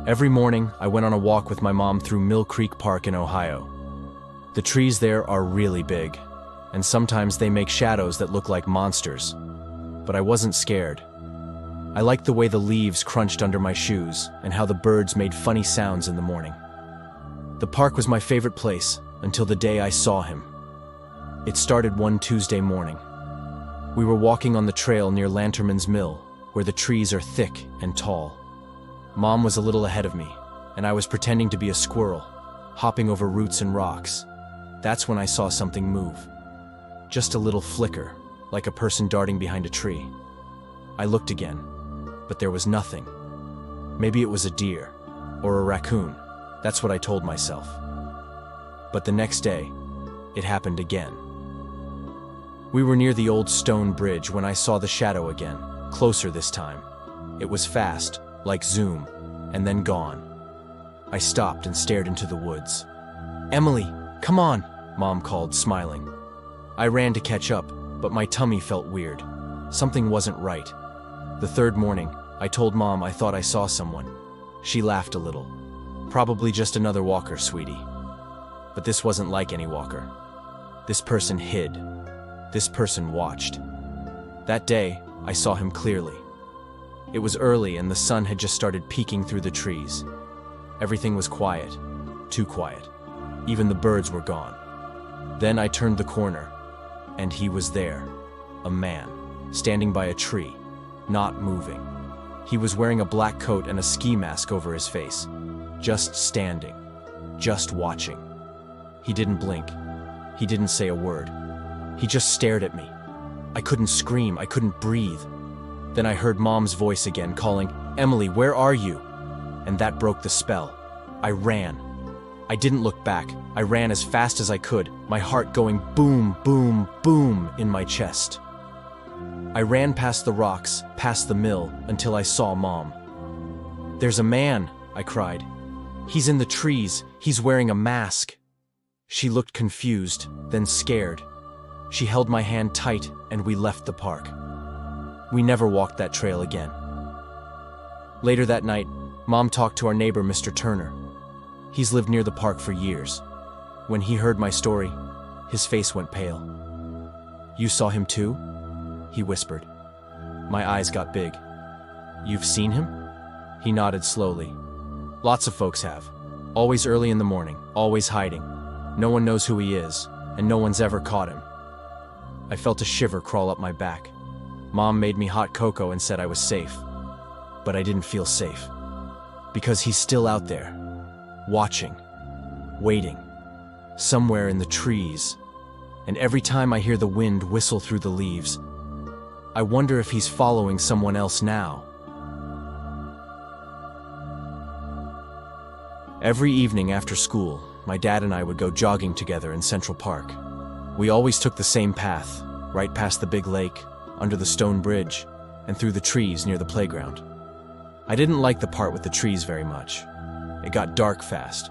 Every morning, I went on a walk with my mom through Mill Creek Park in Ohio. The trees there are really big, and sometimes they make shadows that look like monsters. But I wasn't scared. I liked the way the leaves crunched under my shoes and how the birds made funny sounds in the morning. The park was my favorite place until the day I saw him. It started one Tuesday morning. We were walking on the trail near Lanterman's Mill, where the trees are thick and tall. Mom was a little ahead of me, and I was pretending to be a squirrel, hopping over roots and rocks. That's when I saw something move. Just a little flicker, like a person darting behind a tree. I looked again, but there was nothing. Maybe it was a deer, or a raccoon. That's what I told myself. But the next day, it happened again. We were near the old stone bridge when I saw the shadow again, closer this time. It was fast, like zoom, and then gone. I stopped and stared into the woods. "Emily, come on," Mom called, smiling. I ran to catch up, but my tummy felt weird. Something wasn't right. The third morning, I told Mom I thought I saw someone. She laughed a little. "Probably just another walker, sweetie." But this wasn't like any walker. This person hid. This person watched. That day, I saw him clearly. It was early and the sun had just started peeking through the trees. Everything was quiet, too quiet. Even the birds were gone. Then I turned the corner, and he was there, a man, standing by a tree, not moving. He was wearing a black coat and a ski mask over his face, just standing, just watching. He didn't blink. He didn't say a word. He just stared at me. I couldn't scream, I couldn't breathe. Then I heard Mom's voice again calling, "Emily, where are you?" And that broke the spell. I ran. I didn't look back. I ran as fast as I could, my heart going boom, boom, boom in my chest. I ran past the rocks, past the mill, until I saw Mom. "There's a man," I cried. "He's in the trees. He's wearing a mask." She looked confused, then scared. She held my hand tight, and we left the park. We never walked that trail again. Later that night, Mom talked to our neighbor, Mr. Turner. He's lived near the park for years. When he heard my story, his face went pale. "You saw him too?" he whispered. My eyes got big. "You've seen him?" He nodded slowly. "Lots of folks have. Always early in the morning, always hiding. No one knows who he is, and no one's ever caught him." I felt a shiver crawl up my back. Mom made me hot cocoa and said I was safe. But I didn't feel safe. Because he's still out there, watching, waiting, somewhere in the trees. And every time I hear the wind whistle through the leaves, I wonder if he's following someone else now. Every evening after school, my dad and I would go jogging together in Central Park. We always took the same path, right past the big lake, under the stone bridge, and through the trees near the playground. I didn't like the part with the trees very much. It got dark fast,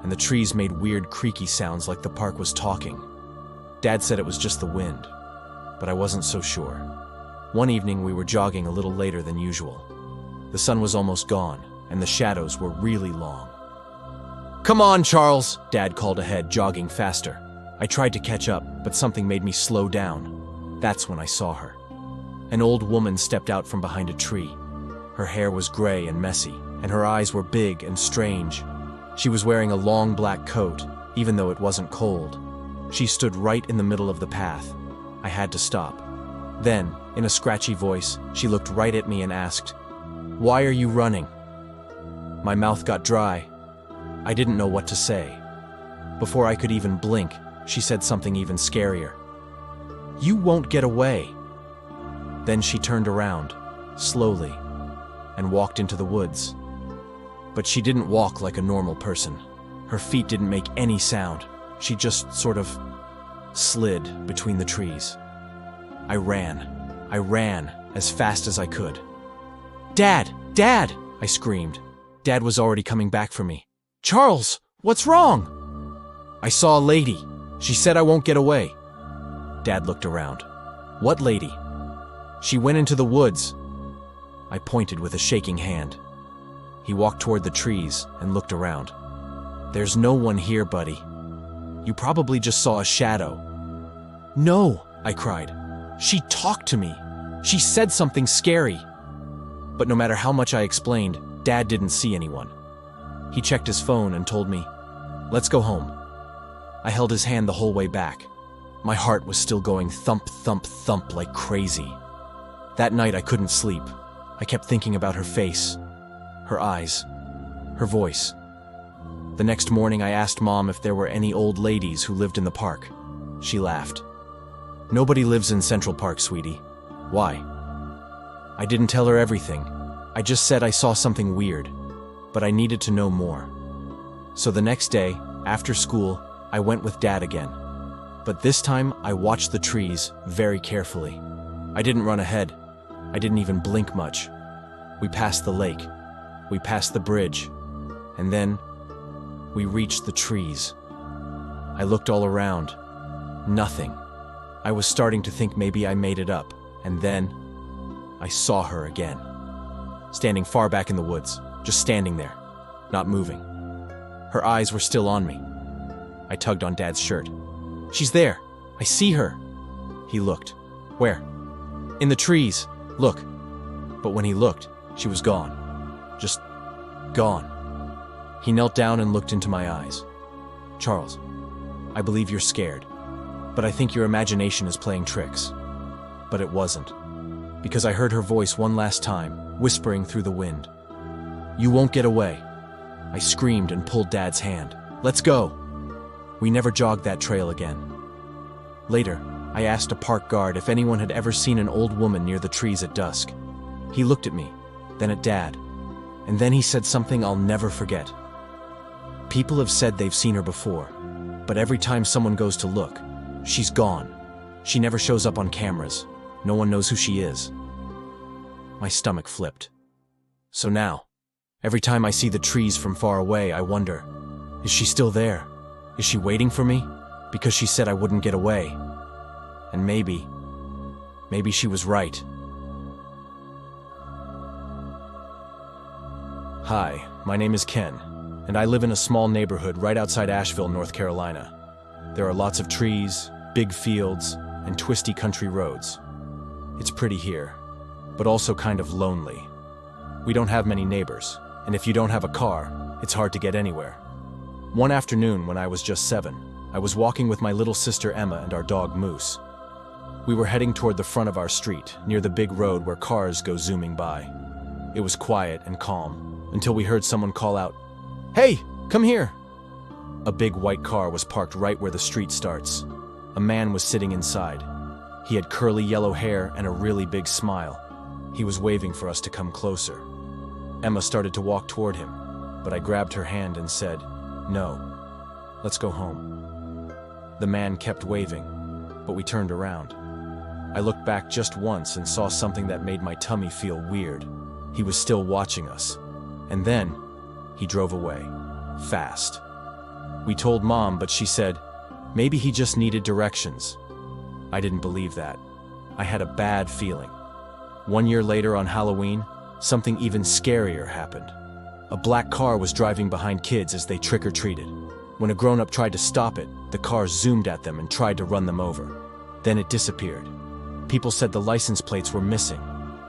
and the trees made weird creaky sounds like the park was talking. Dad said it was just the wind, but I wasn't so sure. One evening we were jogging a little later than usual. The sun was almost gone, and the shadows were really long. "Come on, Charles," Dad called ahead, jogging faster. I tried to catch up, but something made me slow down. That's when I saw her. An old woman stepped out from behind a tree. Her hair was gray and messy, and her eyes were big and strange. She was wearing a long black coat, even though it wasn't cold. She stood right in the middle of the path. I had to stop. Then, in a scratchy voice, she looked right at me and asked, "Why are you running?" My mouth got dry. I didn't know what to say. Before I could even blink, she said something even scarier. "You won't get away." Then she turned around, slowly, and walked into the woods. But she didn't walk like a normal person. Her feet didn't make any sound. She just sort of slid between the trees. I ran as fast as I could. "Dad! Dad!" I screamed. Dad was already coming back for me. "Charles, what's wrong?" "I saw a lady. She said I won't get away." Dad looked around. "What lady?" "She went into the woods." I pointed with a shaking hand. He walked toward the trees and looked around. "There's no one here, buddy. You probably just saw a shadow." "No," I cried. "She talked to me. She said something scary." But no matter how much I explained, Dad didn't see anyone. He checked his phone and told me, "Let's go home." I held his hand the whole way back. My heart was still going thump, thump, thump like crazy. That night I couldn't sleep. I kept thinking about her face, her eyes, her voice. The next morning I asked Mom if there were any old ladies who lived in the park. She laughed. "Nobody lives in Central Park, sweetie. Why?" I didn't tell her everything. I just said I saw something weird, but I needed to know more. So the next day, after school, I went with Dad again. But this time, I watched the trees very carefully. I didn't run ahead. I didn't even blink much. We passed the lake. We passed the bridge. And then, we reached the trees. I looked all around. Nothing. I was starting to think maybe I made it up. And then, I saw her again. Standing far back in the woods, just standing there, not moving. Her eyes were still on me. I tugged on Dad's shirt. "She's there. I see her." He looked. "Where?" "In the trees. Look." But when he looked, she was gone. Just gone. He knelt down and looked into my eyes. "Charles, I believe you're scared, but I think your imagination is playing tricks." But it wasn't, because I heard her voice one last time, whispering through the wind. "You won't get away." I screamed and pulled Dad's hand. "Let's go." We never jogged that trail again. Later, I asked a park guard if anyone had ever seen an old woman near the trees at dusk. He looked at me, then at Dad, and then he said something I'll never forget. "People have said they've seen her before, but every time someone goes to look, she's gone. She never shows up on cameras. No one knows who she is." My stomach flipped. So now, every time I see the trees from far away, I wonder, is she still there? Is she waiting for me? Because she said I wouldn't get away. And maybe she was right. Hi, my name is Ken, and I live in a small neighborhood right outside Asheville, North Carolina. There are lots of trees, big fields, and twisty country roads. It's pretty here, but also kind of lonely. We don't have many neighbors, and if you don't have a car, it's hard to get anywhere. One afternoon when I was just 7, I was walking with my little sister Emma and our dog Moose. We were heading toward the front of our street, near the big road where cars go zooming by. It was quiet and calm, until we heard someone call out, "Hey, come here!" A big white car was parked right where the street starts. A man was sitting inside. He had curly yellow hair and a really big smile. He was waving for us to come closer. Emma started to walk toward him, but I grabbed her hand and said, "No, let's go home." The man kept waving, but we turned around. I looked back just once and saw something that made my tummy feel weird. He was still watching us. And then, he drove away. Fast. We told Mom, but she said, maybe he just needed directions. I didn't believe that. I had a bad feeling. 1 year later on Halloween, something even scarier happened. A black car was driving behind kids as they trick-or-treated. When a grown-up tried to stop it, the car zoomed at them and tried to run them over. Then it disappeared. People said the license plates were missing.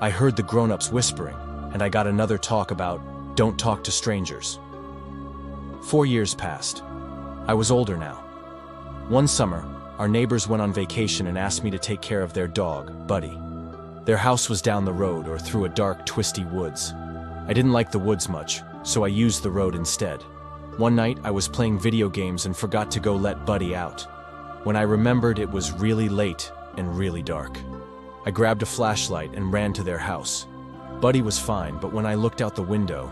I heard the grown-ups whispering, and I got another talk about, don't talk to strangers. 4 years passed. I was older now. One summer, our neighbors went on vacation and asked me to take care of their dog, Buddy. Their house was down the road or through a dark, twisty woods. I didn't like the woods much, so I used the road instead. One night, I was playing video games and forgot to go let Buddy out. When I remembered, it was really late and really dark. I grabbed a flashlight and ran to their house. Buddy was fine, but when I looked out the window,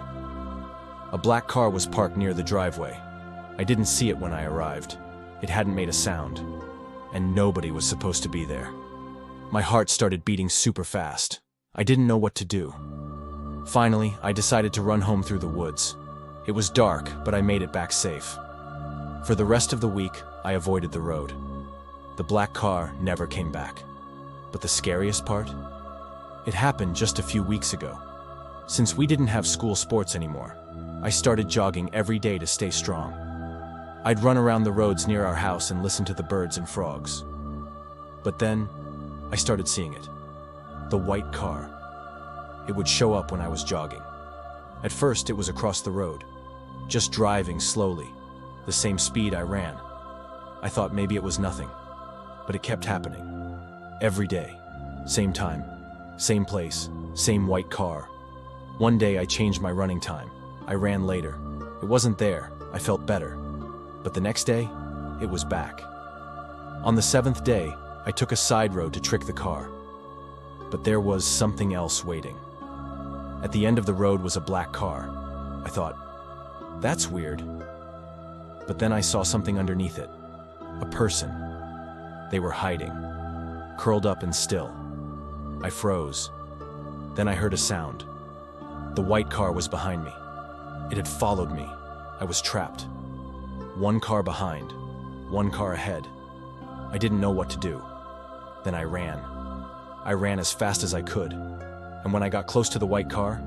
a black car was parked near the driveway. I didn't see it when I arrived. It hadn't made a sound, and nobody was supposed to be there. My heart started beating super fast. I didn't know what to do. Finally, I decided to run home through the woods. It was dark, but I made it back safe. For the rest of the week, I avoided the road. The black car never came back. But the scariest part? It happened just a few weeks ago. Since we didn't have school sports anymore, I started jogging every day to stay strong. I'd run around the roads near our house and listen to the birds and frogs. But then, I started seeing it. The white car. It would show up when I was jogging. At first, it was across the road, just driving slowly, the same speed I ran. I thought maybe it was nothing, but it kept happening. Every day, same time, same place, same white car. One day I changed my running time. I ran later. It wasn't there. I felt better. But the next day, it was back. On the 7th day, I took a side road to trick the car. But there was something else waiting. At the end of the road was a black car. I thought, that's weird. But then I saw something underneath it. A person. They were hiding, curled up and still. I froze. Then I heard a sound. The white car was behind me. It had followed me. I was trapped. One car behind, one car ahead. I didn't know what to do. Then I ran. I ran as fast as I could. And when I got close to the white car,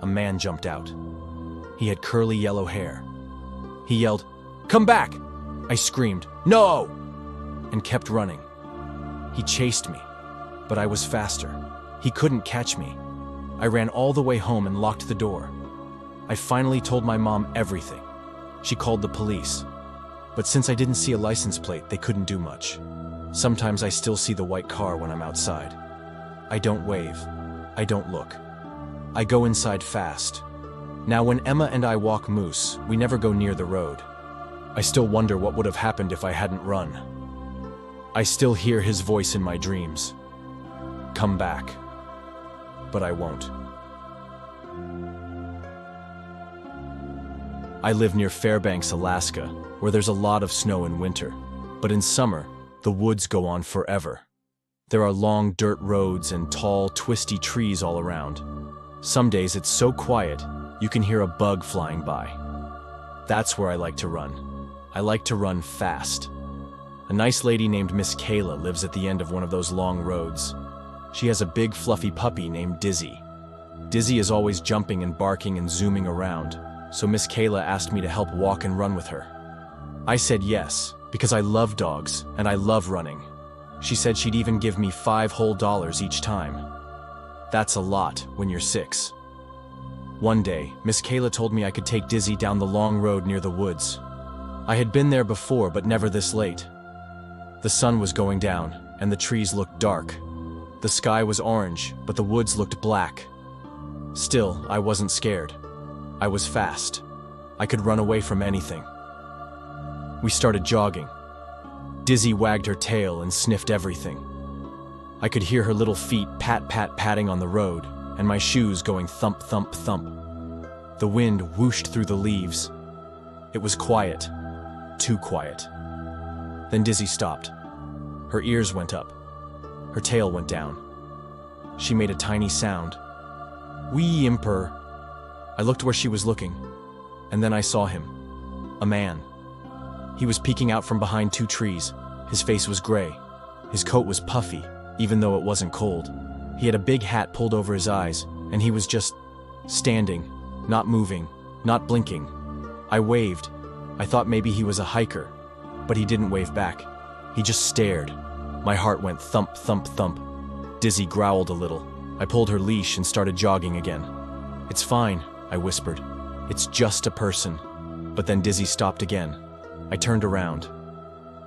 a man jumped out. He had curly yellow hair. He yelled, "Come back!" I screamed, "No!" and kept running. He chased me, but I was faster. He couldn't catch me. I ran all the way home and locked the door. I finally told my mom everything. She called the police. But since I didn't see a license plate, they couldn't do much. Sometimes I still see the white car when I'm outside. I don't wave. I don't look. I go inside fast. Now when Emma and I walk moose, we never go near the road. I still wonder what would have happened if I hadn't run. I still hear his voice in my dreams. Come back. But I won't. I live near Fairbanks, Alaska, where there's a lot of snow in winter. But in summer, the woods go on forever. There are long dirt roads and tall, twisty trees all around. Some days it's so quiet, you can hear a bug flying by. That's where I like to run. I like to run fast. A nice lady named Miss Kayla lives at the end of one of those long roads. She has a big fluffy puppy named Dizzy. Dizzy is always jumping and barking and zooming around, so Miss Kayla asked me to help walk and run with her. I said yes, because I love dogs and I love running. She said she'd even give me $5 whole each time. That's a lot when you're 6. One day, Miss Kayla told me I could take Dizzy down the long road near the woods. I had been there before, but never this late. The sun was going down, and the trees looked dark. The sky was orange, but the woods looked black. Still, I wasn't scared. I was fast. I could run away from anything. We started jogging. Dizzy wagged her tail and sniffed everything. I could hear her little feet patting on the road, and my shoes going thump, thump, thump. The wind whooshed through the leaves. It was quiet. Too quiet. Then Dizzy stopped. Her ears went up. Her tail went down. She made a tiny sound. Wee imper. I looked where she was looking, and then I saw him. A man. He was peeking out from behind 2 trees. His face was gray. His coat was puffy, even though it wasn't cold. He had a big hat pulled over his eyes, and he was just standing, not moving, not blinking. I waved. I thought maybe he was a hiker, but he didn't wave back. He just stared. My heart went thump, thump, thump. Dizzy growled a little. I pulled her leash and started jogging again. It's fine, I whispered. It's just a person. But then Dizzy stopped again. I turned around.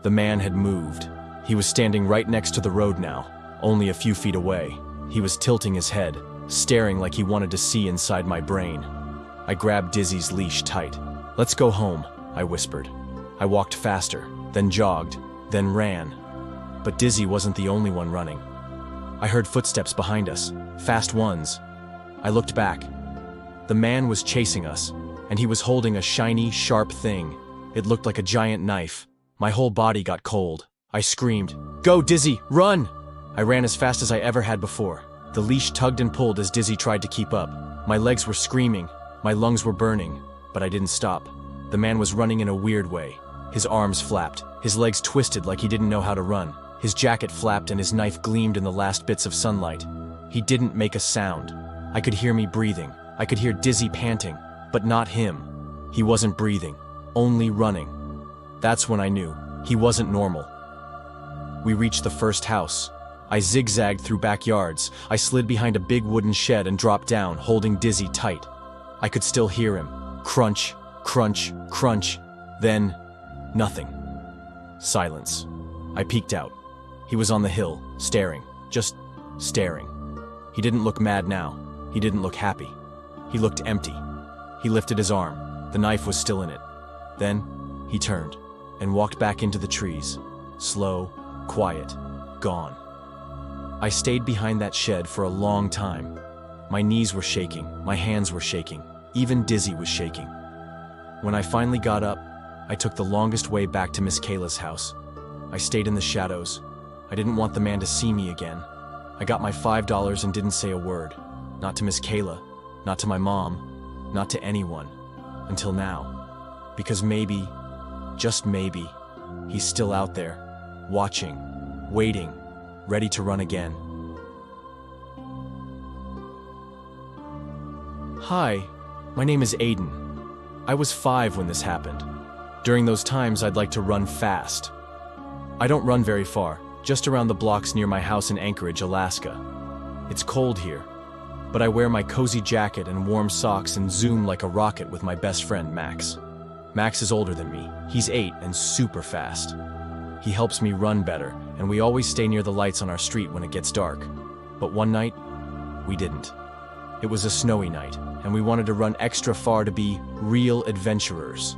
The man had moved. He was standing right next to the road now, only a few feet away. He was tilting his head, staring like he wanted to see inside my brain. I grabbed Dizzy's leash tight. Let's go home, I whispered. I walked faster, then jogged, then ran. But Dizzy wasn't the only one running. I heard footsteps behind us, fast ones. I looked back. The man was chasing us, and he was holding a shiny, sharp thing. It looked like a giant knife. My whole body got cold. I screamed, "Go, Dizzy, run!" I ran as fast as I ever had before. The leash tugged and pulled as Dizzy tried to keep up. My legs were screaming, my lungs were burning, but I didn't stop. The man was running in a weird way. His arms flapped, his legs twisted like he didn't know how to run. His jacket flapped and his knife gleamed in the last bits of sunlight. He didn't make a sound. I could hear me breathing. I could hear Dizzy panting, but not him. He wasn't breathing, only running. That's when I knew he wasn't normal. We reached the first house. I zigzagged through backyards. I slid behind a big wooden shed and dropped down, holding Dizzy tight. I could still hear him. Crunch, crunch, crunch. Then, nothing. Silence. I peeked out. He was on the hill, staring, just staring. He didn't look mad now. He didn't look happy. He looked empty. He lifted his arm. The knife was still in it. Then, he turned and walked back into the trees. Slow, quiet, gone. I stayed behind that shed for a long time. My knees were shaking, my hands were shaking, even Dizzy was shaking. When I finally got up, I took the longest way back to Miss Kayla's house. I stayed in the shadows. I didn't want the man to see me again. I got my $5 and didn't say a word. Not to Miss Kayla, not to my mom, not to anyone. Until now. Because maybe, just maybe, he's still out there, watching, waiting, ready to run again. Hi, my name is Aiden. I was 5 when this happened. During those times, I'd like to run fast. I don't run very far, just around the blocks near my house in Anchorage, Alaska. It's cold here, but I wear my cozy jacket and warm socks and zoom like a rocket with my best friend, Max. Max is older than me. He's 8 and super fast. He helps me run better, and we always stay near the lights on our street when it gets dark. But one night, we didn't. It was a snowy night, and we wanted to run extra far to be real adventurers.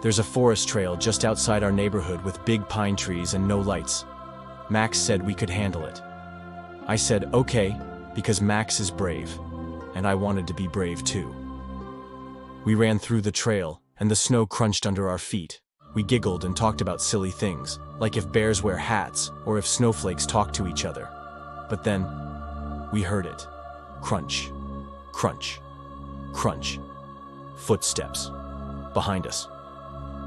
There's a forest trail just outside our neighborhood with big pine trees and no lights. Max said we could handle it. I said okay, because Max is brave, and I wanted to be brave too. We ran through the trail, and the snow crunched under our feet. We giggled and talked about silly things, like if bears wear hats or if snowflakes talk to each other. But then, we heard it. Crunch, crunch, crunch. Footsteps. Behind us.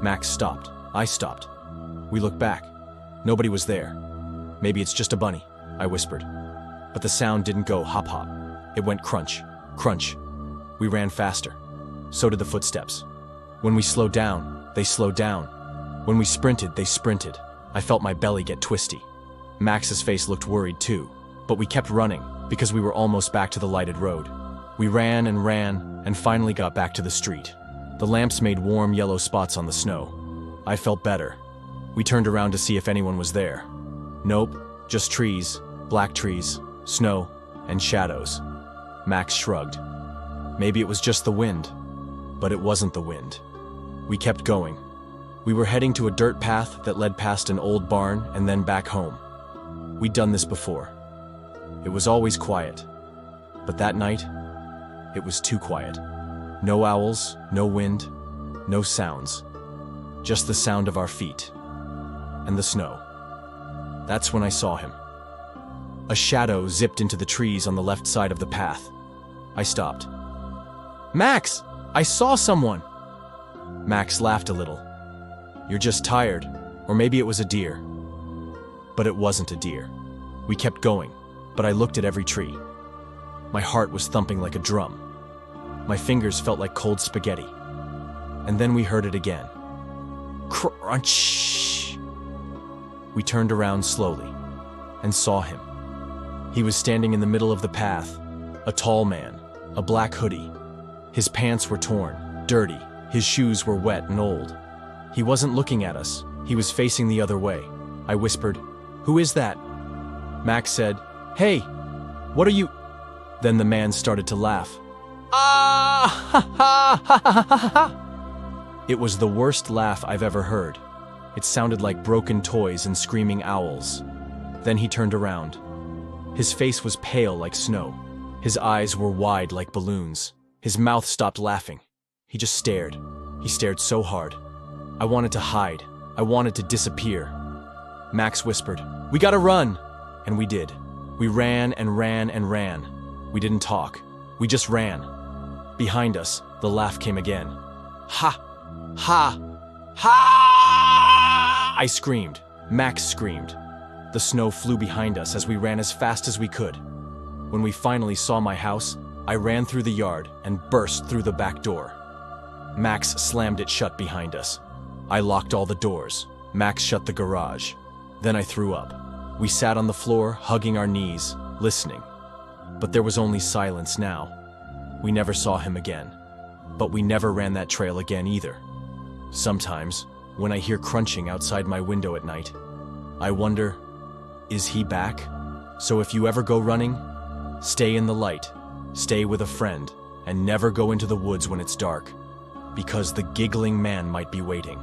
Max stopped. I stopped. We looked back. Nobody was there. Maybe it's just a bunny, I whispered. But the sound didn't go hop hop. It went crunch, crunch. We ran faster. So did the footsteps. When we slowed down, they slowed down. When we sprinted, they sprinted. I felt my belly get twisty. Max's face looked worried too, but we kept running because we were almost back to the lighted road. We ran and finally got back to the street. The lamps made warm yellow spots on the snow. I felt better. We turned around to see if anyone was there. Nope, just trees, black trees, snow, and shadows. Max shrugged. Maybe it was just the wind, but it wasn't the wind. We kept going. We were heading to a dirt path that led past an old barn and then back home. We'd done this before. It was always quiet, but that night, it was too quiet. No owls, no wind, no sounds. Just the sound of our feet. And the snow. That's when I saw him. A shadow zipped into the trees on the left side of the path. I stopped. Max! I saw someone! Max laughed a little. You're just tired, or maybe it was a deer. But it wasn't a deer. We kept going, but I looked at every tree. My heart was thumping like a drum. My fingers felt like cold spaghetti. And then we heard it again. Crunch! We turned around slowly and saw him. He was standing in the middle of the path, a tall man, a black hoodie. His pants were torn, dirty, his shoes were wet and old. He wasn't looking at us, he was facing the other way. I whispered, "Who is that?" Max said, "Hey, what are you—" Then the man started to laugh. Ah, ha, ha, ha, ha, ha, ha. It was the worst laugh I've ever heard. It sounded like broken toys and screaming owls. Then he turned around. His face was pale like snow. His eyes were wide like balloons. His mouth stopped laughing. He just stared. He stared so hard. I wanted to hide. I wanted to disappear. Max whispered, "We gotta run!" And we did. We ran and ran and ran. We didn't talk. We just ran. Behind us, the laugh came again. Ha! Ha! Ha! I screamed. Max screamed. The snow flew behind us as we ran as fast as we could. When we finally saw my house, I ran through the yard and burst through the back door. Max slammed it shut behind us. I locked all the doors. Max shut the garage. Then I threw up. We sat on the floor, hugging our knees, listening. But there was only silence now. We never saw him again. But we never ran that trail again either. Sometimes, when I hear crunching outside my window at night, I wonder, is he back? So if you ever go running, stay in the light, stay with a friend, and never go into the woods when it's dark, because the giggling man might be waiting.